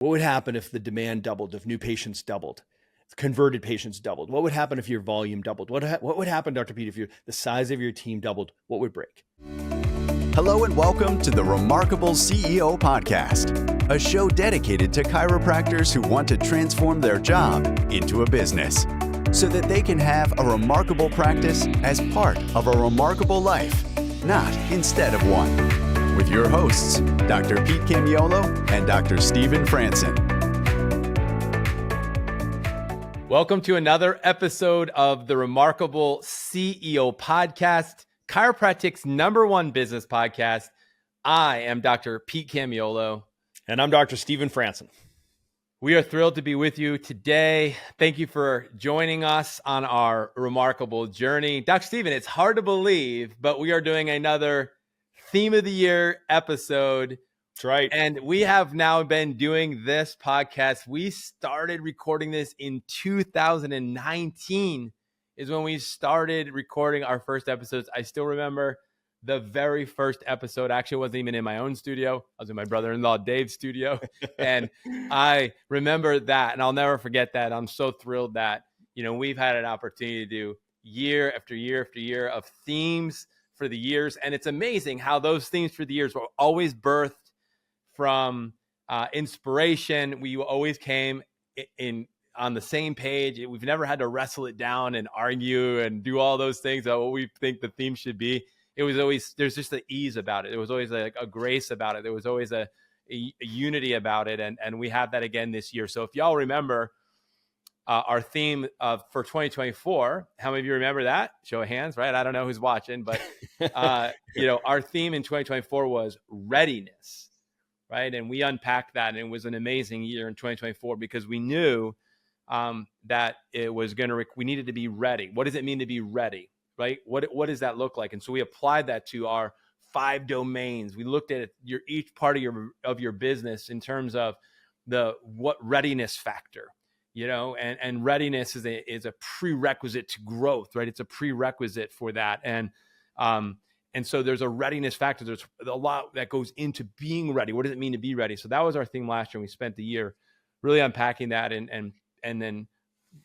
What would happen if the demand doubled, if new patients doubled, if converted patients doubled? What would happen if your volume doubled? What would happen, Dr. Pete, if the size of your team doubled? What would break? Hello and welcome to the Remarkable CEO Podcast, a show dedicated to chiropractors who want to transform their job into a business so that they can have a remarkable practice as part of a remarkable life, not instead of one. With your hosts, Dr. Pete Camiolo and Dr. Stephen Franson. Welcome to another episode of the Remarkable CEO Podcast, Chiropractic's #1 business podcast. I am Dr. Pete Camiolo. And I'm Dr. Stephen Franson. We are thrilled to be with you today. Thank you for joining us on our remarkable journey. Dr. Stephen, it's hard to believe, but we are doing another Theme of the Year episode. That's right. And we have now been doing this podcast. We started recording this in 2019 is when we started recording our first episodes. I still remember the very first episode. Actually, it wasn't even in my own studio. I was in my brother-in-law Dave's studio. And I remember that, and I'll never forget that. I'm so thrilled that, we've had an opportunity to do year after year after year of themes for the years. And it's amazing how those themes for the years were always birthed from inspiration. We always came in on the same page. We've never had to wrestle it down and argue and do all those things about what we think the theme should be. It was always, there's just the ease about it. There was always a grace about it. There was always a unity about it. And we have that again this year. So if y'all remember our theme for 2024, how many of you remember that? Show of hands, right? I don't know who's watching, but our theme in 2024 was readiness, right? And we unpacked that, and it was an amazing year in 2024 because we knew that it was we needed to be ready. What does it mean to be ready, right? What does that look like? And so we applied that to our 5 domains. We looked at each part of your business in terms of what readiness factor. And readiness is a prerequisite to growth, right? It's a prerequisite for that. And so there's a readiness factor. There's a lot that goes into being ready. What does it mean to be ready? So that was our theme last year. And we spent the year really unpacking that and then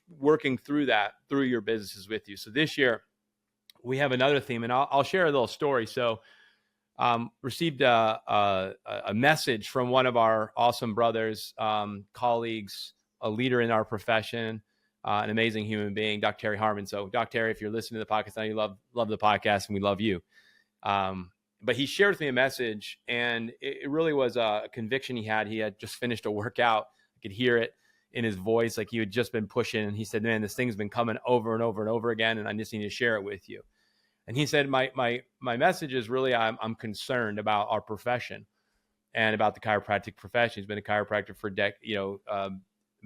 working through that through your businesses with you. So this year we have another theme, and I'll share a little story. So received a message from one of our awesome brothers, colleagues, a leader in our profession, an amazing human being, Dr. Terry Harmon. So Dr. Terry, if you're listening to the podcast, I know you love the podcast, and we love you. But he shared with me a message, and it really was a conviction he had. He had just finished a workout. I could hear it in his voice, like he had just been pushing. And he said, man, this thing's been coming over and over and over again, and I just need to share it with you. And he said, my message is really, I'm concerned about our profession and about the chiropractic profession. He's been a chiropractor for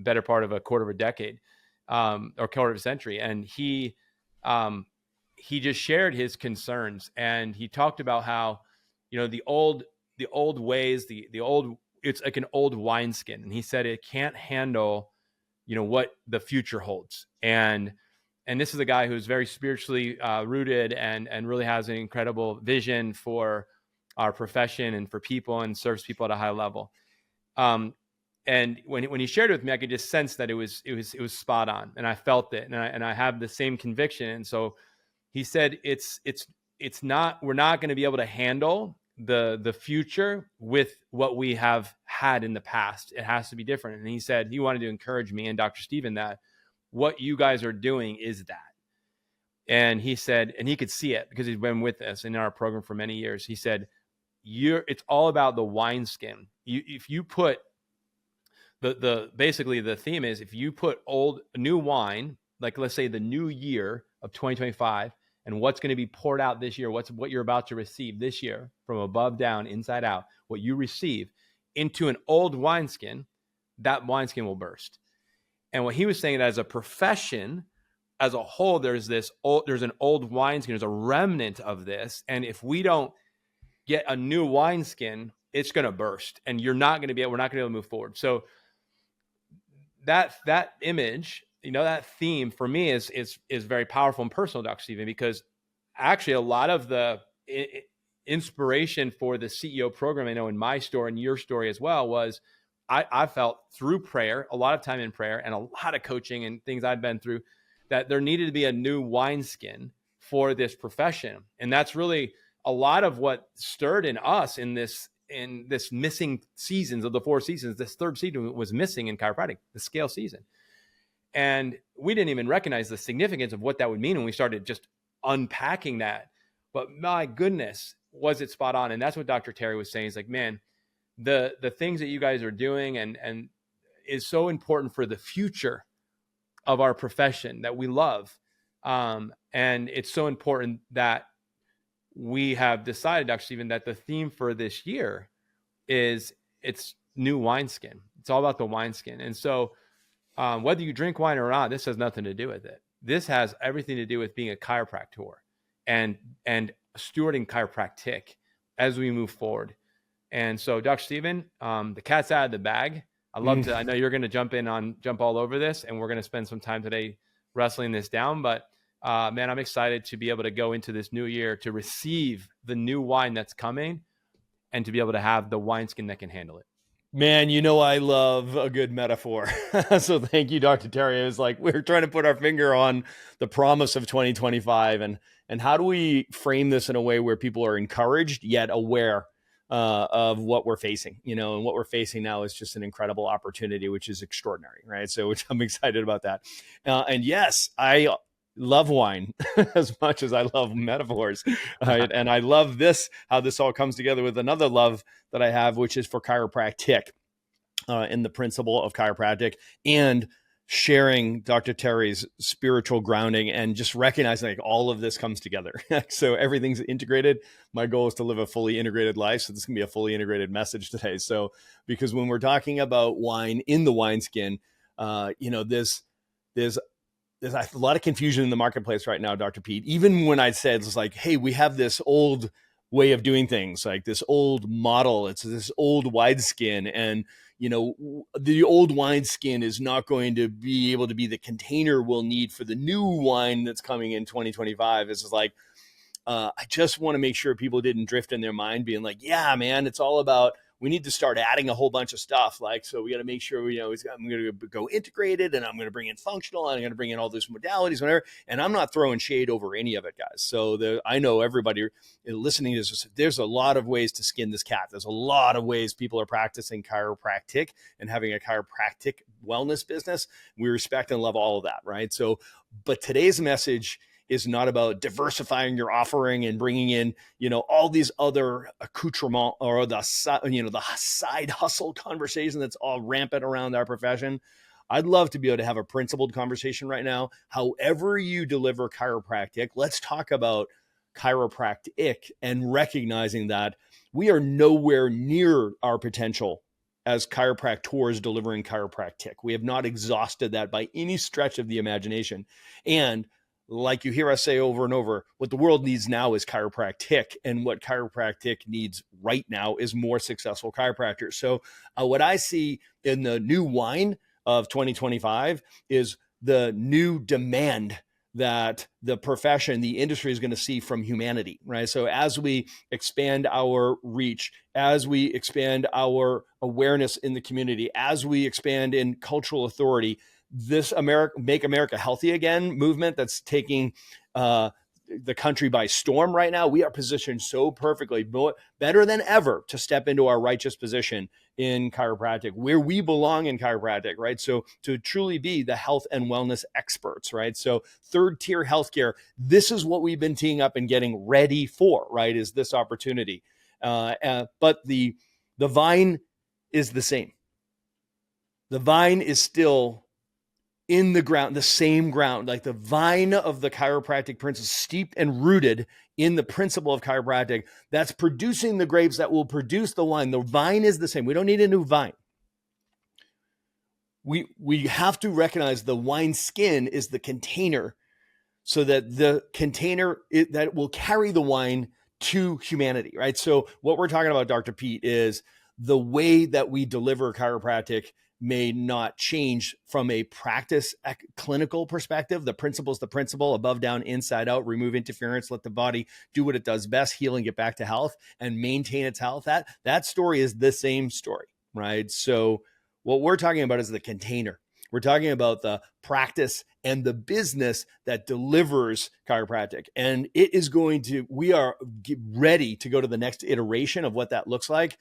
better part of a quarter of a decade, or quarter of a century. And he just shared his concerns, and he talked about how, the old ways, it's like an old wineskin. And he said, it can't handle, what the future holds. And this is a guy who's very spiritually rooted and really has an incredible vision for our profession and for people, and serves people at a high level. And when he shared it with me, I could just sense that it was spot on, and I felt it, and I have the same conviction. And so he said, we're not going to be able to handle the future with what we have had in the past. It has to be different. And he said he wanted to encourage me and Dr. Stephen that what you guys are doing is that. And he said, and he could see it because he's been with us in our program for many years. He said, it's all about the wineskin. If you put basically the theme is, if you put new wine, like let's say the new year of 2025, and what's going to be poured out this year, what you're about to receive this year from above down, inside out, what you receive into an old wineskin, that wineskin will burst. And what he was saying, that as a profession as a whole, there's an old wineskin, there's a remnant of this. And if we don't get a new wineskin, it's going to burst, and we're not going to be able to move forward. So that image, that theme for me is very powerful and personal, Dr. Stephen, because actually a lot of the inspiration for the CEO program, I know in my story and your story as well, was I felt through prayer, a lot of time in prayer and a lot of coaching and things I've been through, that there needed to be a new wineskin for this profession. And that's really a lot of what stirred in us in this missing seasons of the 4 seasons. This 3rd season was missing in chiropractic, the scale season. And we didn't even recognize the significance of what that would mean when we started just unpacking that. But my goodness, was it spot on. And that's what Dr. Terry was saying. Is like, man, the things that you guys are doing and is so important for the future of our profession that we love. And it's so important that we have decided, Dr. Stephen, that the theme for this year is it's new wineskin. It's all about the wineskin. And so whether you drink wine or not, this has nothing to do with it. This has everything to do with being a chiropractor and stewarding chiropractic as we move forward. And so, Dr. Stephen, the cat's out of the bag. I know you're going to jump all over this, and we're going to spend some time today wrestling this down. But man, I'm excited to be able to go into this new year to receive the new wine that's coming and to be able to have the wineskin that can handle it. Man, I love a good metaphor. So thank you, Dr. Terry. It was like we're trying to put our finger on the promise of 2025 and how do we frame this in a way where people are encouraged yet aware of what we're facing, and what we're facing now is just an incredible opportunity, which is extraordinary, right? So which I'm excited about that. And yes, I love wine as much as I love metaphors. Right? And I love how this all comes together with another love that I have, which is for chiropractic in the principle of chiropractic and sharing Dr. Terry's spiritual grounding and just recognizing like all of this comes together. So everything's integrated. My goal is to live a fully integrated life. So this can be a fully integrated message today. So, because when we're talking about wine in the wineskin, there's a lot of confusion in the marketplace right now, Dr. Pete. Even when I said, it's like, hey, we have this old way of doing things, like this old model, it's this old wineskin, and the old wineskin is not going to be able to be the container we'll need for the new wine that's coming in 2025. It's like, I just want to make sure people didn't drift in their mind being like, yeah, man, it's all about, we need to start adding a whole bunch of stuff. Like, so we got to make sure, I'm going to go integrated and I'm going to bring in functional and I'm going to bring in all those modalities, whatever. And I'm not throwing shade over any of it, guys. So I know everybody listening to this, there's a lot of ways to skin this cat. There's a lot of ways people are practicing chiropractic and having a chiropractic wellness business. We respect and love all of that, right? So, but today's message is not about diversifying your offering and bringing in, all these other accoutrements or the side hustle conversation that's all rampant around our profession. I'd love to be able to have a principled conversation right now. However you deliver chiropractic, let's talk about chiropractic and recognizing that we are nowhere near our potential as chiropractors delivering chiropractic. We have not exhausted that by any stretch of the imagination. And like you hear us say over and over, what the world needs now is chiropractic, and what chiropractic needs right now is more successful chiropractors. So what I see in the new wine of 2025 is the new demand that the profession, the industry is going to see from humanity, right? So as we expand our reach, as we expand our awareness in the community, as we expand in cultural authority, this Make America Healthy Again movement that's taking the country by storm right now, we are positioned so perfectly, better than ever, to step into our righteous position in chiropractic, where we belong in chiropractic, right? So to truly be the health and wellness experts, right? So 3rd tier healthcare, this is what we've been teeing up and getting ready for, right? Is this opportunity. But the vine is the same. The vine is still in the ground, the same ground, like the vine of the chiropractic principle, steeped and rooted in the principle of chiropractic that's producing the grapes that will produce the wine. The vine is the same. We don't need a new vine. We have to recognize the wine skin is the container, so that the container that will carry the wine to humanity, right? So what we're talking about, Dr. Pete, is the way that we deliver chiropractic may not change from a practice clinical perspective. The principle is the principle: above, down, inside out, remove interference, let the body do what it does best, heal and get back to health and maintain its health. That story is the same story, right? So What we're talking about is the container. We're talking about the practice and the business that delivers chiropractic. And we are ready to go to the next iteration of what that looks like.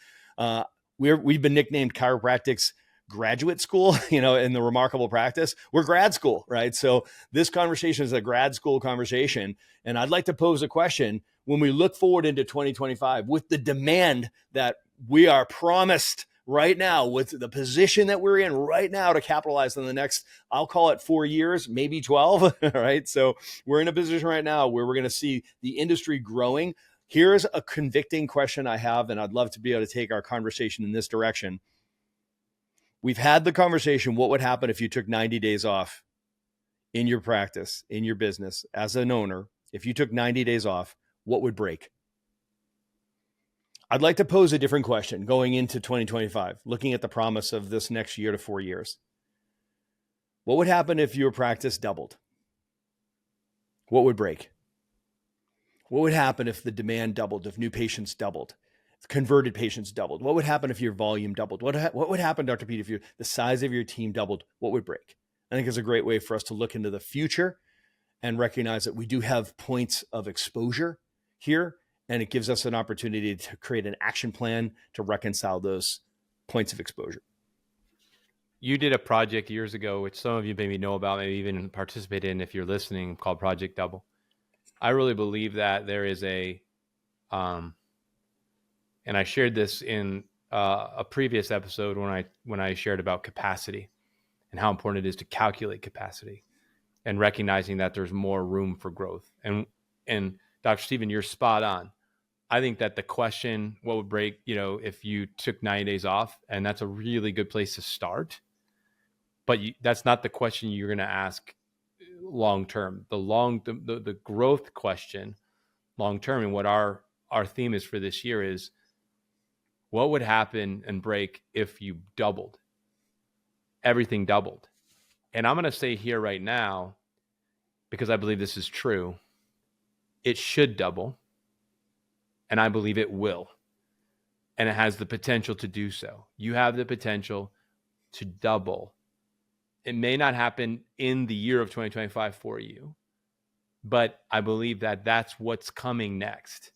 We've been nicknamed Chiropractic's graduate school, in the remarkable practice. We're grad school, right? So this conversation is a grad school conversation. And I'd like to pose a question when we look forward into 2025 with the demand that we are promised right now, with the position that we're in right now to capitalize on the next, I'll call it 4 years, maybe 12, right? So we're in a position right now where we're going to see the industry growing. Here's a convicting question I have, and I'd love to be able to take our conversation in this direction. We've had the conversation, what would happen if you took 90 days off in your practice, in your business, as an owner? If you took 90 days off, what would break? I'd like to pose a different question going into 2025, looking at the promise of this next year to 4 years. What would happen if your practice doubled? What would break? What would happen if the demand doubled, if new patients doubled, if converted patients doubled? What would happen if your volume doubled? What would happen, Dr. Pete, if the size of your team doubled? What would break? I think it's a great way for us to look into the future and recognize that we do have points of exposure here, and it gives us an opportunity to create an action plan to reconcile those points of exposure. You did a project years ago, which some of you maybe know about, maybe even participate in if you're listening, called Project Double. I really believe that there is and I shared this in a previous episode when I shared about capacity and how important it is to calculate capacity and recognizing that there's more room for growth. And Dr. Stephen, you're spot on. I think that the question, what would break, if you took 90 days off, and that's a really good place to start. But that's not the question you're going to ask long term. The growth question long term, and what our theme is for this year is, what would happen and break if you doubled? Everything doubled. And I'm going to say here right now, because I believe this is true, it should double. And I believe it will. And it has the potential to do so. You have the potential to double. It may not happen in the year of 2025 for you, but I believe that that's what's coming next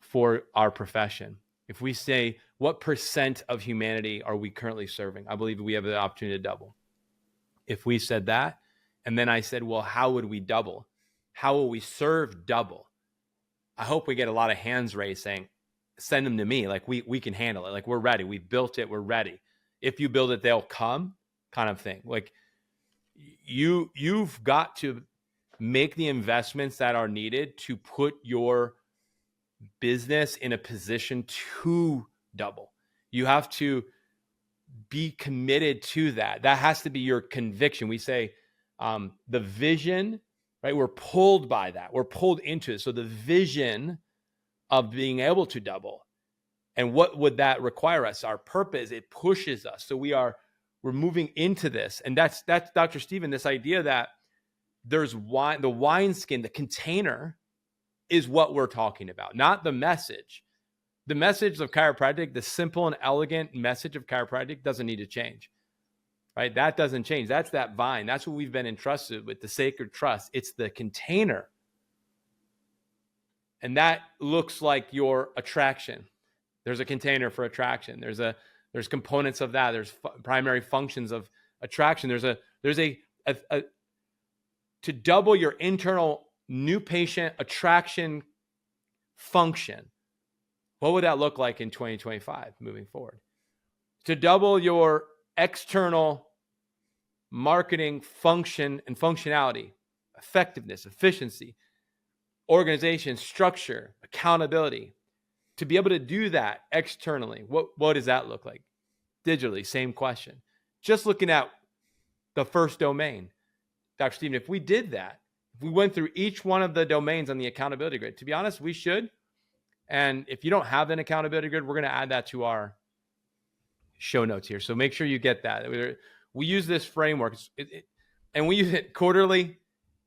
for our profession. If we say, what % of humanity are we currently serving? I believe we have the opportunity to double. If we said that, and then I said, well, how would we double? How will we serve double? I hope we get a lot of hands raised saying, send them to me. Like we can handle it. Like we're ready. We built it. We're ready. If you build it, they'll come, kind of thing. Like you've got to make the investments that are needed to put your business in a position to double. You have to be committed to that. That has to be your conviction. We say the vision, right? We're pulled by that. We're pulled into it. So the vision of being able to double, and what would that require us? Our purpose, it pushes us. So we're moving into this. And that's Dr. Stephen, this idea that there's wine, the wineskin, the container is what we're talking about, not the message. The message of chiropractic, the simple and elegant message of chiropractic doesn't need to change, right? That doesn't change. That's that vine. That's what we've been entrusted with, the sacred trust. It's the container. And that looks like your attraction. There's a container for attraction. There's components of that. There's primary functions of attraction. There's a to double your internal new patient attraction function. What would that look like in 2025 moving forward? To double your external marketing function and functionality, effectiveness, efficiency, organization, structure, accountability. To be able to do that externally, what does that look like? Digitally, same question. Just looking at the first domain. Dr. Stephen, if we did that, if we went through each one of the domains on the accountability grid, to be honest, we should. And if you don't have an accountability grid, we're going to add that to our show notes here. So make sure you get that. We use this framework, and we use it quarterly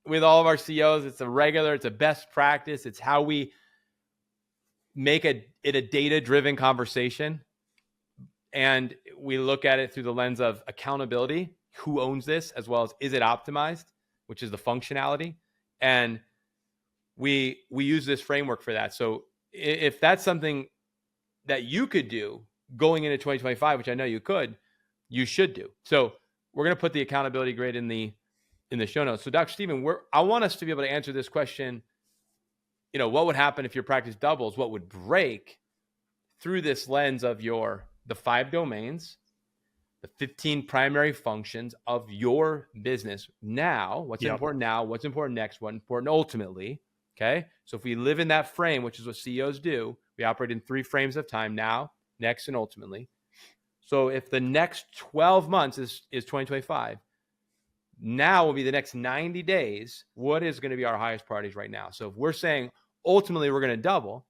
with all of our CEOs. It's a best practice. It's how we make it a data-driven conversation. And we look at it through the lens of accountability, who owns this, as well as is it optimized, which is the functionality. And we use this framework for that. So if that's something that you could do going into 2025, which I know you could, you should do. So we're going to put the accountability grid in the show notes. So Dr. Stephen, I want us to be able to answer this question. What would happen if your practice doubles? What would break through this lens of the 5 domains, the 15 primary functions of your business now, what's important now, what's important next, what's important ultimately. Okay. So if we live in that frame, which is what CEOs do, we operate in 3 frames of time: now, next, and ultimately. So if the next 12 months is 2025, now will be the next 90 days. What is going to be our highest priorities right now? So if we're saying ultimately we're going to double,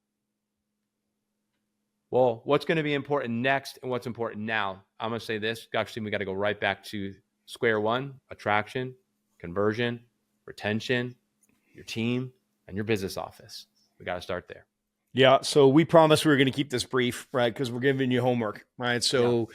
well, what's going to be important next and what's important now? I'm going to say this, actually, we got to go right back to square one: attraction, conversion, retention, your team, and your business office. We got to start there. Yeah. So we promised we were going to keep this brief, right? Because we're giving you homework, right? So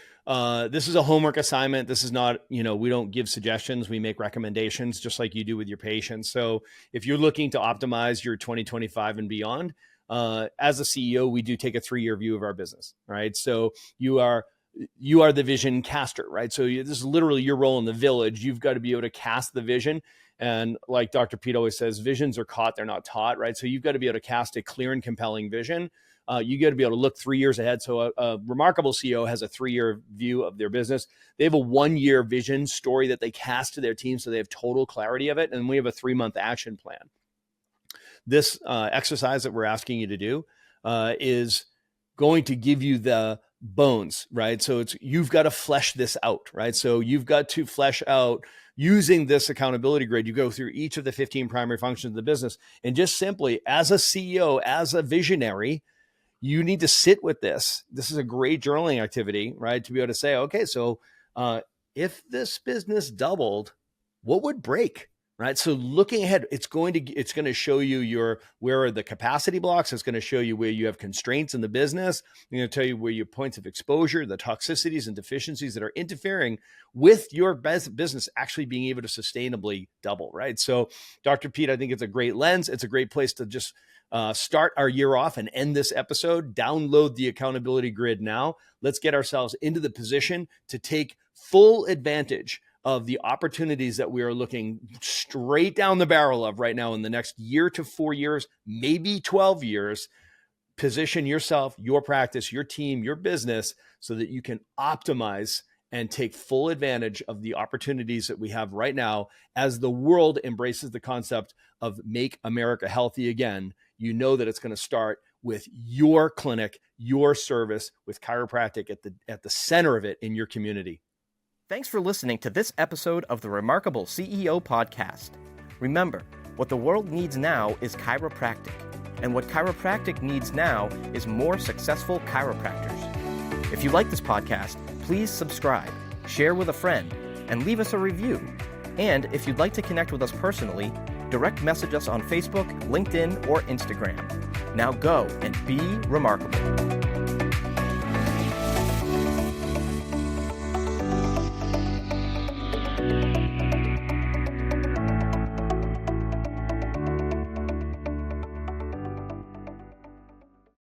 this is a homework assignment. This is not, we don't give suggestions. We make recommendations just like you do with your patients. So if you're looking to optimize your 2025 and beyond, as a CEO, we do take a 3-year view of our business, right? So you are the vision caster, right? So this is literally your role in the village. You've got to be able to cast the vision. And like Dr. Pete always says, visions are caught, they're not taught, right? So you've got to be able to cast a clear and compelling vision. You got to be able to look 3 years ahead. So a remarkable CEO has a 3-year view of their business. They have a 1-year vision story that they cast to their team, so they have total clarity of it. And we have a 3-month action plan. This exercise that we're asking you to do is going to give you the bones, right? So you've got to flesh this out, right? So you've got to flesh out using this accountability grid. You go through each of the 15 primary functions of the business, and just simply as a CEO, as a visionary, you need to sit with this. This is a great journaling activity, right? To be able to say, okay, so if this business doubled, what would break? Right. So looking ahead, it's going to show you where are the capacity blocks. It's going to show you where you have constraints in the business. It's going to tell you where your points of exposure, the toxicities and deficiencies that are interfering with your business actually being able to sustainably double. Right. So Dr. Pete, I think it's a great lens. It's a great place to just start our year off and end this episode. Download the accountability grid now. Let's get ourselves into the position to take full advantage of the opportunities that we are looking straight down the barrel of right now in the next year to 4 years, maybe 12 years. Position yourself, your practice, your team, your business so that you can optimize and take full advantage of the opportunities that we have right now as the world embraces the concept of make America healthy again. You know that it's going to start with your clinic, your service, with chiropractic at the center of it in your community. Thanks for listening to this episode of the Remarkable CEO Podcast. Remember, what the world needs now is chiropractic, and what chiropractic needs now is more successful chiropractors. If you like this podcast, please subscribe, share with a friend, and leave us a review. And if you'd like to connect with us personally, direct message us on Facebook, LinkedIn, or Instagram. Now go and be remarkable.